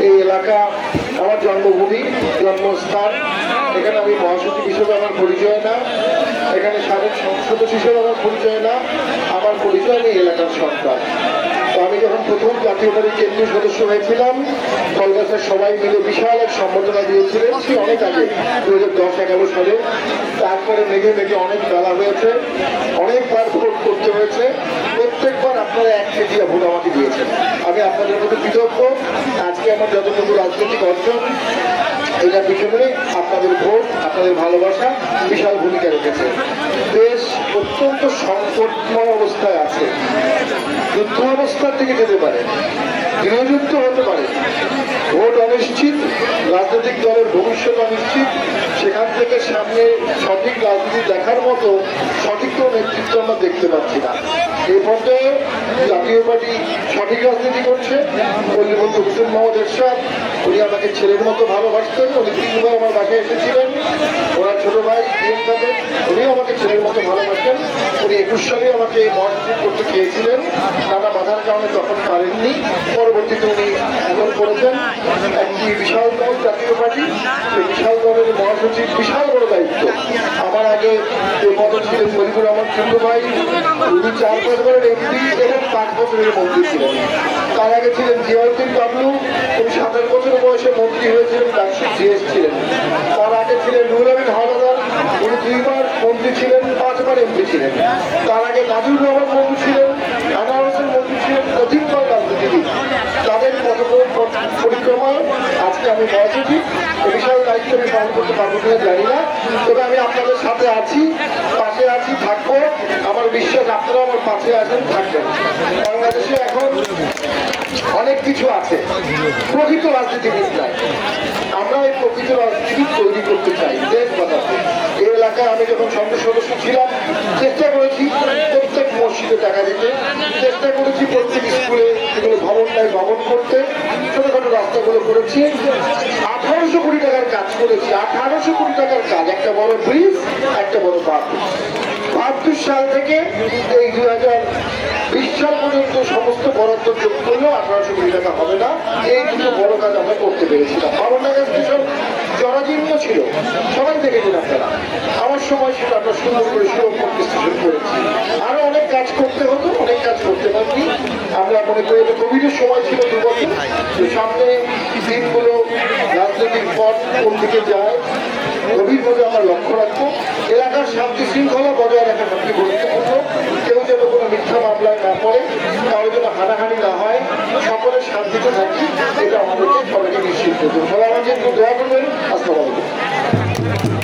এই এলাকা আমার জন্মভূমি, জন্মস্থান। এখানে আমি মহাসচিব হিসেবে আমার পরিচয় না, এখানে সাবেক সংসদ হিসেবে আমার পরিচয় না, আমার পরিচয় এই এলাকার সন্তান। তো আমি যখন প্রথম জাতীয় পার্টির কেন্দ্রীয় সদস্য হয়েছিলাম, কলকাতার সবাই মিলে বিশাল এক সম্বর্ধনা দিয়েছিলেন, সে অনেক আগে 2010-11 সালে। তারপরে মেঘে মেঘে অনেক বেলা হয়েছে, অনেকবার ভোট করতে হয়েছে, প্রত্যেকবার আপনারা এক কেজিয়া ভোট আমাকে দিয়েছেন। আমি আপনাদের মধ্যে কৃতজ্ঞ। আজকে আমার যতটুকু রাজনৈতিক অর্জন, এটার পিছনে আপনাদের ভোট, আপনাদের ভালোবাসা বিশাল ভূমিকা রেখেছে। দেশ অত্যন্ত সংকটময় অবস্থায় আছে, যুদ্ধ অবস্থার দিকে যেতে পারে, গৃহযুদ্ধ হতে পারে, ভোট অনিশ্চিত, রাজনৈতিক দলের ভবিষ্যৎ অনিশ্চিত। সেখান থেকে সামনে সঠিক রাজনীতি দেখার মতো সঠিক কোনো নেতৃত্ব আমরা দেখতে পাচ্ছি না। এই পর্যায়ে জাতীয় পার্টি সঠিক রাজনীতি করছে। পল্লীবন্ধু হুসেন মোহাম্মদ এরশাদ, উনি আমাকে ছেলের মতো ভালোবাসতেন। উনি 3 বার আমার বাসায় এসেছিলেন। ওনার ছোট ভাই প্রিয়াঙ্কাদের, উনিও আমাকে ছেলের মতো ভালোবাসেন। উনি 21 সালে আমাকে মহাসচিব করতে চেয়েছিলেন, নানা বাধার কারণে তখন পারেননি। পরবর্তীতে উনি এখন করেছেন। একটি বিশাল দল জাতীয় পার্টি, সেই বিশাল দলের মহাসচিব, বিশাল বড় দায়িত্ব। আমার আগে যে পদক ছিলেন মজিবুর রহমান চন্দ্র ভাই, উনি 4-5 বারের এমপি এবং 5 বছরের মন্ত্রী ছিলেন। তার আগে ছিলেন জিয়াউদ্দিন বাবলু, উনি 27 বছর বয়সে মন্ত্রী হয়েছিলেন, ডাকসুর জিএস ছিলেন। তার আগে ছিলেন নুরুল আমিন হাওলাদার, উনি 2 বার মন্ত্রী ছিলেন, 5 বার এমপি ছিলেন। তার আগে নাজুর রহমান মন্ত্রী ছিলেন, আনোয়ার হোসেন মন্ত্রী ছিলেন, অধিকবার রাজনীতিবিদ। তাদের পরিক্রমায় আজকে আমি মহাসচিব। বিশাল দায়িত্ব আমি পালন করতে পারবো কিনা জানি না, তবে আমি আপনাদের সাথে আছি, পাশে আছি, থাকবো। আমার বিশ্বাস আপনারা আমার পাশে আছেন, থাকবেন। বাংলাদেশে এখন অনেক কিছু আছে, প্রকৃত রাজনীতিবিদ নাই। আমরা এই প্রকৃত রাজনীতিবিদ তৈরি করতে চাই দেশ বাঁচাতে। এই এলাকায় আমি যখন সংসদ সদস্য ছিলাম, চেষ্টা করেছি প্রত্যেক মসজিদে টাকা দিতে, চেষ্টা করেছি প্রত্যেক স্কুলে যেগুলো ভবন নাই ভবন করতে, ছোটখাটো রাস্তাগুলো করেছি। 1800 কোটি টাকার কাজ করেছি, 1800 কোটি টাকার কাজ। একটা বড় ব্রিজ, একটা বড় বাঁধ। 72 সাল থেকে এই 2020 সাল পর্যন্ত সমস্ত বরাদ্দ যোগ করলেও 1800 কোটি টাকা হবে না। এই দুটো বড় কাজ আমরা করতে পেরেছিলাম। ভাবনগর স্টেশন জরাজীর্ণ ছিল, সবাই দেখেছেন আপনারা। আমার সময় সেটা আমরা সুন্দর করে সুরক্ষিত স্টেশন করেছি। আরো অনেক কাজ করতে হতো, অনেক কাজ করতে পারিনি। আমরা মনে করি যে কোভিডের সময় ছিল 2 বছর, সামনে দিনগুলো রাজনৈতিক পথ কোন দিকে যায় গভীরভাবে আমরা লক্ষ্য রাখবো। এলাকার শান্তি শৃঙ্খলা বজায় রাখা সবচেয়ে গুরুত্বপূর্ণ। কেউ যেন কোনো মিথ্যা মামলায় না পড়ে, কারো যেন হানাহানি না হয়, সকলের শান্তিতে থাকি, এটা আমাদেরকে সবাইকে নিশ্চিত করতে হবে। সবাই আমাকে একটু দোয়া করবেন। আসসালামু আলাইকুম।